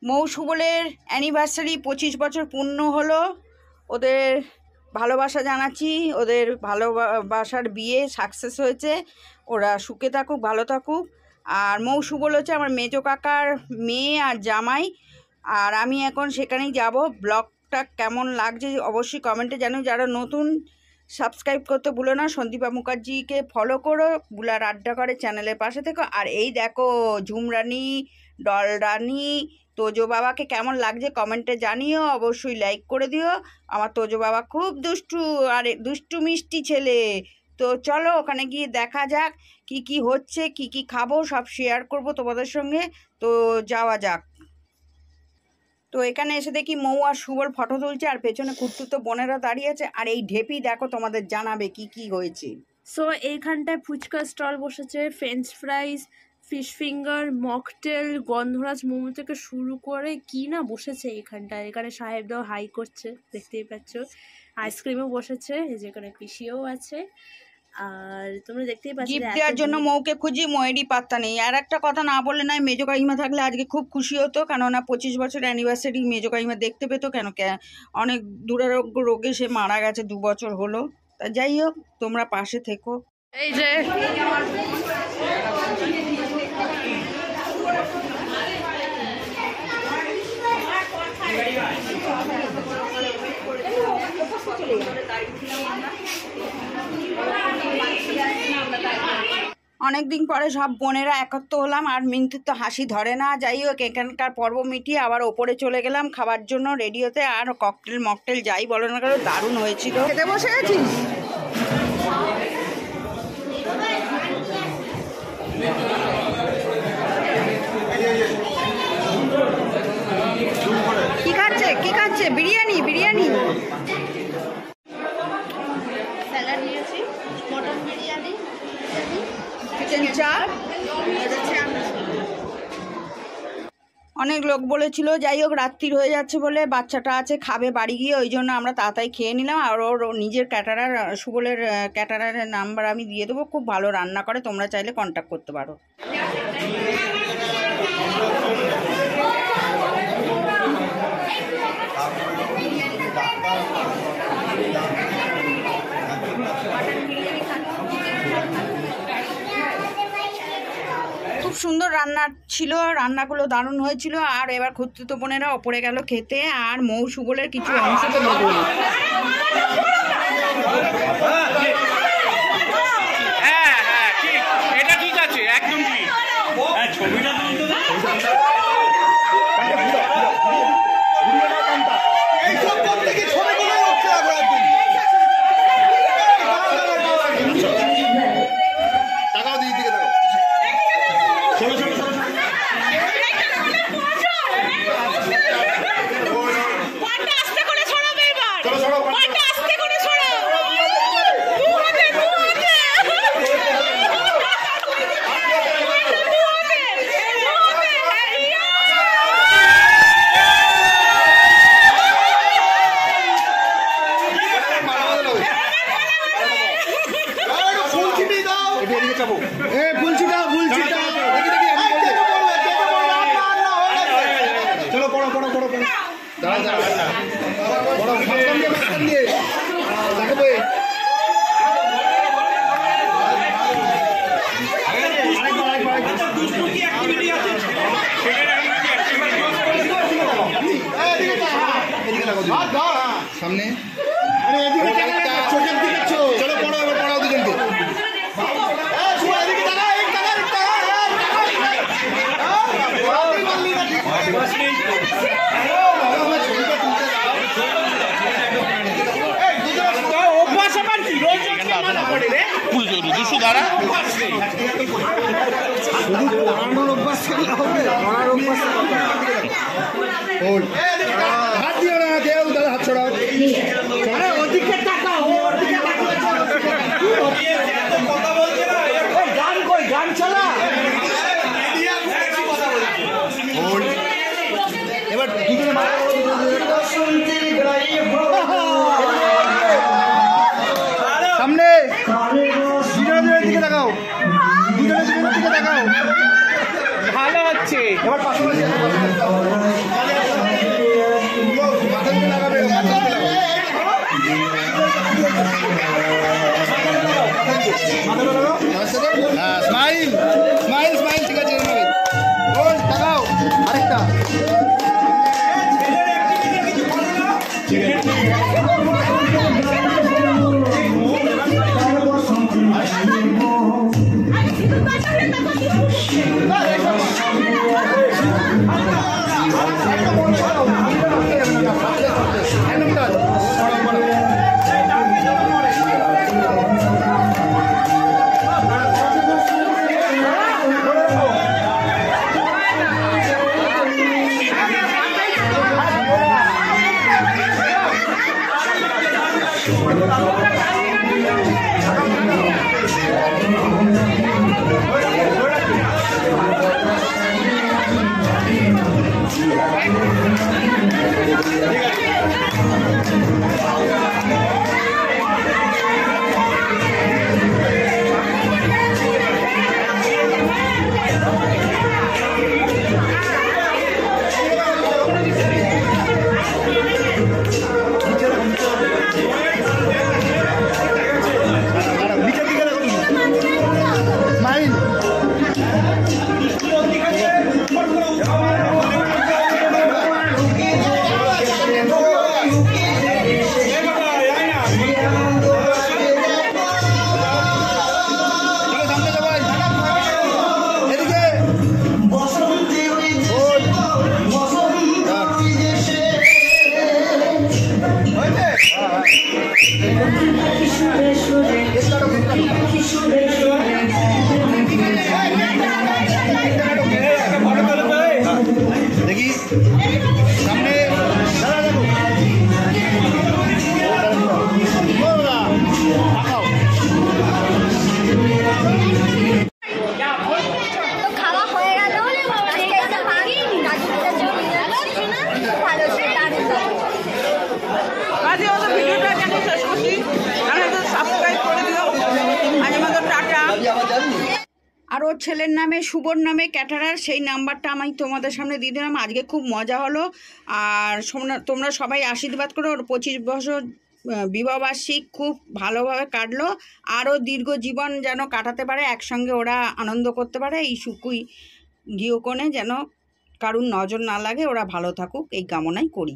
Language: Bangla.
মৌ সুবলের অ্যানিভার্সারি 25 বছর পূর্ণ হলো। ওদের ভালোবাসা জানাচ্ছি, ওদের ভালোবাসার বিয়ে সাকসেস হয়েছে। ওরা সুখে থাকুক, ভালো থাকুক। আর মৌ সুবল হচ্ছে আমার মেজো কাকার মেয়ে আর জামাই। আর আমি এখন সেখানেই যাব। ব্লগটা কেমন লাগছে অবশ্যই কমেন্টে জানিও। যারা নতুন সাবস্ক্রাইব করতে ভুলো না, সন্দীপা মুখার্জিকে ফলো করো, বুলার আড্ডা করে চ্যানেলের পাশে থেকো। আর এই দেখো ঝুমরানি, ডলরানি, তোজো বাবাকে কেমন লাগছে কমেন্টে জানিও, অবশ্যই লাইক করে দিও। আমার তোজো বাবা খুব দুষ্টু, আর দুষ্টু মিষ্টি ছেলে। তো চলো ওখানে গিয়ে দেখা যাক কি কি হচ্ছে, কি কি খাবো, সব শেয়ার করব তোমাদের সঙ্গে। তো যাওয়া যাক। তো এখানে এসে দেখি মৌ আর সুবল ফটো তুলছে, আর পেছনে কুট্টুতো বোনেরা দাঁড়িয়ে আছে। আর এই ঢেপি দেখো, তোমাদের জানাবে কি কি হয়েছে। সো এইখানটায় ফুচকা স্টল বসেছে, ফ্রেঞ্চ ফ্রাইজ, ফিশ ফিঙ্গার, মকটেল, গন্ধরাজ মোমো থেকে শুরু করে কি না বসেছে এইখানটায়। এখানে সাহেবরাও হাই করছে, দেখতেই পাচ্ছ। আইসক্রিমও বসেছে, এই যে এখানে পিসিও আছে। আর তোমরা দেখতেই পাচ্ছ গিফট দেওয়ার জন্য মৌকে খুঁজি, মৌয়েরই পাত্তা নেই। আর একটা কথা না বললে নয়, মেজো কাকিমা থাকলে আজকে খুব খুশি হতো, কেননা 25 বছর অ্যানিভার্সারি মেজো কাকিমা দেখতে পেতো। কেন অনেক দুরারোগ্য রোগে সে মারা গেছে, 2 বছর হলো। তা যাই হোক, তোমরা পাশে থেকো। এই যে অনেকদিন পরে সব বোনেরা একত্র হলাম, আর মিন্টুর তো হাসি ধরে না। যাই হোক, এখানকার পর্ব মিটিয়ে আবার ওপরে চলে গেলাম খাবার জন্য রেডিওতে। আর ককটেল মকটেল যাই বলো না কেন, দারুণ হয়েছিল। খেতে বসে গেছিস? কি খাচ্ছে কি খাচ্ছে? বিরিয়ানি বিরিয়ানি স্যালাড নিয়েছি, মটন বিরিয়ানি, চিকেন চাপ। অনেক লোক বলেছিল, যাই হোক রাত্রির হয়ে যাচ্ছে বলে, বাচ্চাটা আছে খাবে বাড়ি গিয়ে, ওই জন্য আমরা তাড়াতাড়ি খেয়ে নিলাম। আর ওর নিজের ক্যাটারার, সুবলের ক্যাটারারের নাম্বার আমি দিয়ে দেবো, খুব ভালো রান্না করে, তোমরা চাইলে কন্ট্যাক্ট করতে পারো। খুব সুন্দর রান্না ছিল, রান্নাগুলো দারুণ হয়েছিল। আর এবার খুঁড়তুতো বোনেরা ওপরে গেল খেতে, আর মৌ সুবলের কিছু অংশ তো নেব। এটা ঠিক আছে, একদম ঠিক। ছবিটা সামনে চলো পড়ো, এবার পড়াও দুজনকে। হাত দিও না কেউ, দাদা হাত ছড়াও। গান চালা এবার সামনে দুজনের দিকে তাকাও, দুজনের দিকে তাকাও, ভালো হচ্ছে। এবার পাশাপাশি দেখি সামনে খাওয়া হয়ে গেল আজকে একটা ভাগি নাচুটার জন্য ভালো ছিল আজকে আমাদের ভিডিওটা এখানে শেষ করছি। সাবস্ক্রাইব করে দিও। আজ আমাদের টাটা। আর ওর ছেলের নামে শুভর নামে ক্যাটারার সেই নাম্বারটা আমি তোমাদের সামনে দিয়ে দিলাম। আজকে খুব মজা হলো। আর তোমরা সবাই আশীর্বাদ করো, ওর 25 বছর বিবাহবার্ষিক খুব ভালোভাবে কাটলো। আরও দীর্ঘ জীবন যেন কাটাতে পারে, একসঙ্গে ওরা আনন্দ করতে পারে। এই সুকুই গৃহকোণে যেন কারুর নজর না লাগে, ওরা ভালো থাকুক এই কামনাই করি।